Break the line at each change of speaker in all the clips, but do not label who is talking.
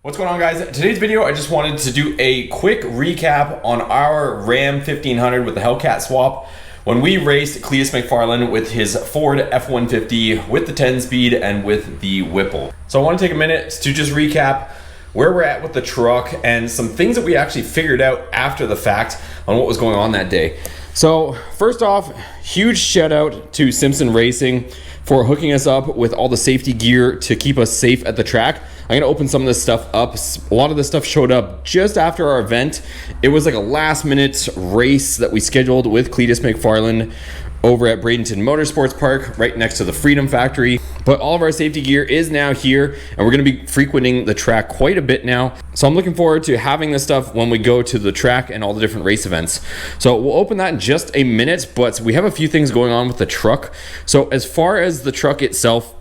What's going on, guys? Today's video, I just wanted to do a quick recap on our Ram 1500 with the Hellcat swap when we raced Cleetus Mcfarland with his Ford F150 with the 10-speed and with the Whipple. So I want to take a minute to just recap where we're at with the truck and some things that we actually figured out after the fact on what was going on that day. So first off, huge shout out to Simpson Racing for hooking us up with all the safety gear to keep us safe at the track. I'm gonna open some of this stuff up. A lot of this stuff showed up just after our event. It was like a last minute race that we scheduled with Cleetus Mcfarland over at Bradenton Motorsports Park, right next to the Freedom Factory. But all of our safety gear is now here, and we're gonna be frequenting the track quite a bit now. So I'm looking forward to having this stuff when we go to the track and all the different race events. So we'll open that in just a minute, but we have a few things going on with the truck. So as far as the truck itself,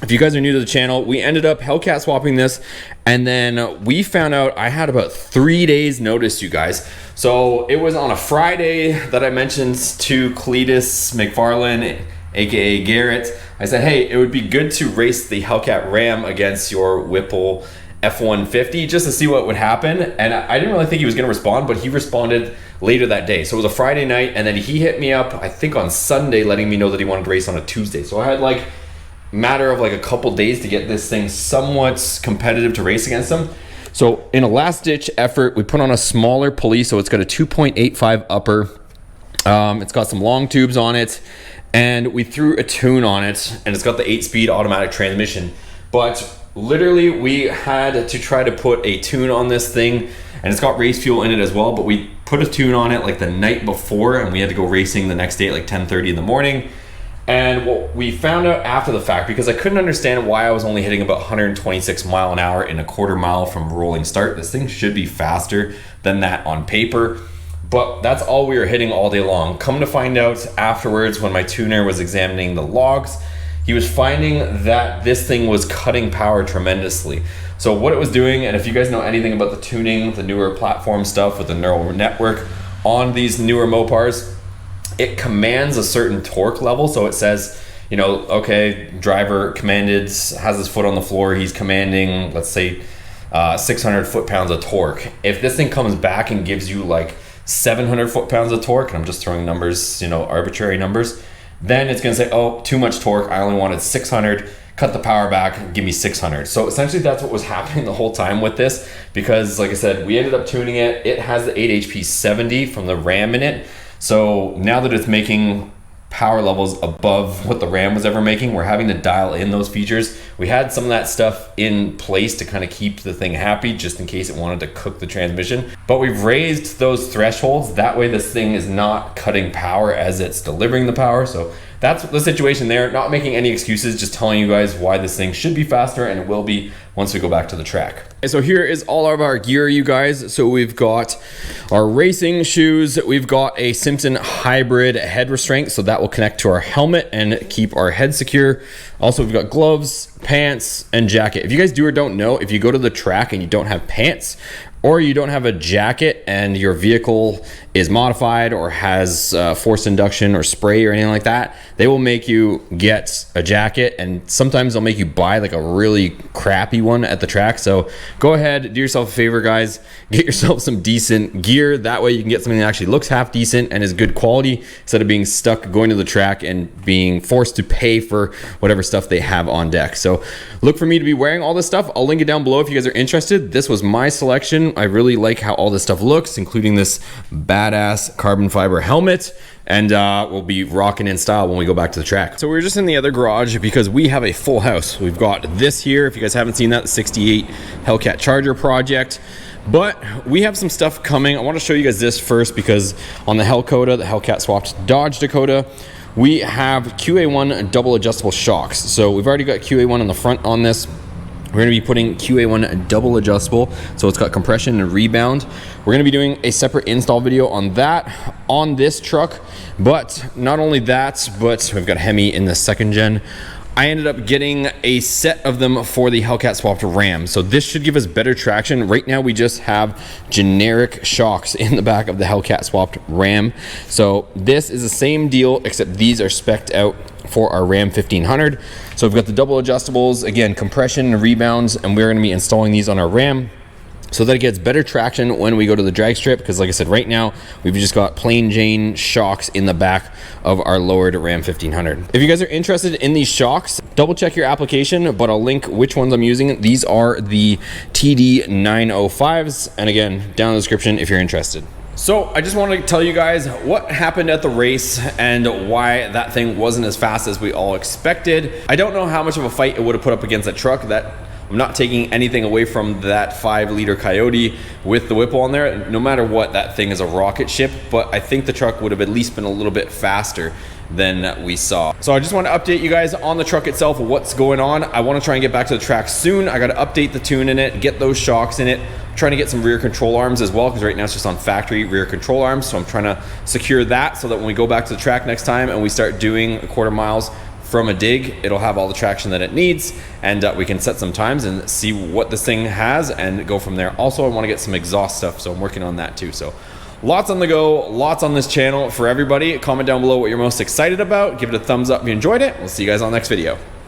if you guys are new to the channel, we ended up Hellcat swapping this, and then we found out I had about 3 days notice, you guys. So it was on a Friday that I mentioned to Cleetus Mcfarland, aka Garrett. I said, hey, it would be good to race the Hellcat Ram against your Whipple F150 just to see what would happen. And I didn't really think he was gonna respond, but he responded later that day. So it was a Friday night, and then he hit me up, I think on Sunday, letting me know that he wanted to race on a Tuesday. So I had like matter of like a couple days to get this thing somewhat competitive to race against them. So in a last ditch effort, we put on a smaller pulley. So it's got a 2.85 upper. It's got some long tubes on it, and we threw a tune on it, and it's got the 8-speed automatic transmission. But literally we had to try to put a tune on this thing, and it's got race fuel in it as well, but we put a tune on it like the night before, and we had to go racing the next day at like 10:30 in the morning. And what we found out after the fact, because I couldn't understand why I was only hitting about 126 mile an hour in a quarter mile from rolling start. This thing should be faster than that on paper, but that's all we were hitting all day long. Come to find out afterwards, when my tuner was examining the logs, he was finding that this thing was cutting power tremendously. So what it was doing, and if you guys know anything about the tuning, the newer platform stuff with the neural network on these newer Mopars, it commands a certain torque level. So it says, you know, okay, driver commanded, has his foot on the floor, he's commanding, let's say 600 foot-pounds of torque. If this thing comes back and gives you like 700 foot-pounds of torque, and I'm just throwing numbers, you know, arbitrary numbers, then it's gonna say, oh, too much torque, I only wanted 600, cut the power back, give me 600. So essentially that's what was happening the whole time with this, because like I said, we ended up tuning it. It has the 8 HP 70 from the Ram in it. So now that it's making power levels above what the Ram was ever making, we're having to dial in those features. We had some of that stuff in place to kind of keep the thing happy, just in case it wanted to cook the transmission. But we've raised those thresholds. That way this thing is not cutting power as it's delivering the power. So that's the situation there. Not making any excuses, just telling you guys why this thing should be faster, and it will be once we go back to the track. So here is all of our gear, you guys. So we've got our racing shoes. We've got a Simpson hybrid head restraint, so that will connect to our helmet and keep our head secure. Also, we've got gloves, pants, and jacket. If you guys do or don't know, if you go to the track and you don't have pants, or you don't have a jacket and your vehicle is modified or has forced induction or spray or anything like that, they will make you get a jacket, and sometimes they'll make you buy like a really crappy one at the track. So go ahead, do yourself a favor, guys, get yourself some decent gear. That way you can get something that actually looks half decent and is good quality, instead of being stuck going to the track and being forced to pay for whatever stuff they have on deck. So look for me to be wearing all this stuff. I'll link it down below if you guys are interested. This was my selection. I really like how all this stuff looks, including this badass carbon fiber helmet, and we'll be rocking in style when we go back to the track. So we're just in the other garage because we have a full house. We've got this here, if you guys haven't seen that, the 68 Hellcat Charger project. But we have some stuff coming. I want to show you guys this first, because on the Hellcat, the Hellcat swapped Dodge Dakota, we have QA1 double adjustable shocks. So we've already got QA1 on the front on this. We're going to be putting QA1 double adjustable, so it's got compression and rebound. We're going to be doing a separate install video on that on this truck. But not only that, but we've got hemi in the second gen. I ended up getting a set of them for the Hellcat swapped Ram. So this should give us better traction. Right now we just have generic shocks in the back of the Hellcat swapped Ram. So this is the same deal, except these are spec'd out for our Ram 1500. So we've got the double adjustables, again, compression and rebounds, and we're gonna be installing these on our Ram so that it gets better traction when we go to the drag strip, because like I said, right now we've just got plain Jane shocks in the back of our lowered Ram 1500. If you guys are interested in these shocks, double check your application, but I'll link which ones I'm using. These are the TD 905s, and again, down in the description if you're interested. So I just wanted to tell you guys what happened at the race and why that thing wasn't as fast as we all expected. I don't know how much of a fight it would have put up against that truck. That I'm not taking anything away from that 5-liter Coyote with the Whipple on there. No matter what, that thing is a rocket ship, but I think the truck would have at least been a little bit faster than we saw. So I just want to update you guys on the truck itself, what's going on. I want to try and get back to the track soon. I got to update the tune in it, get those shocks in it. I'm trying to get some rear control arms as well, because right now it's just on factory rear control arms. So I'm trying to secure that so that when we go back to the track next time and we start doing 1/4 miles from a dig, it'll have all the traction that it needs, and we can set some times and see what this thing has and go from there. Also, I want to get some exhaust stuff, so I'm working on that too. So lots on the go, lots on this channel for everybody. Comment down below what you're most excited about. Give it a thumbs up if you enjoyed it. We'll see you guys on the next video.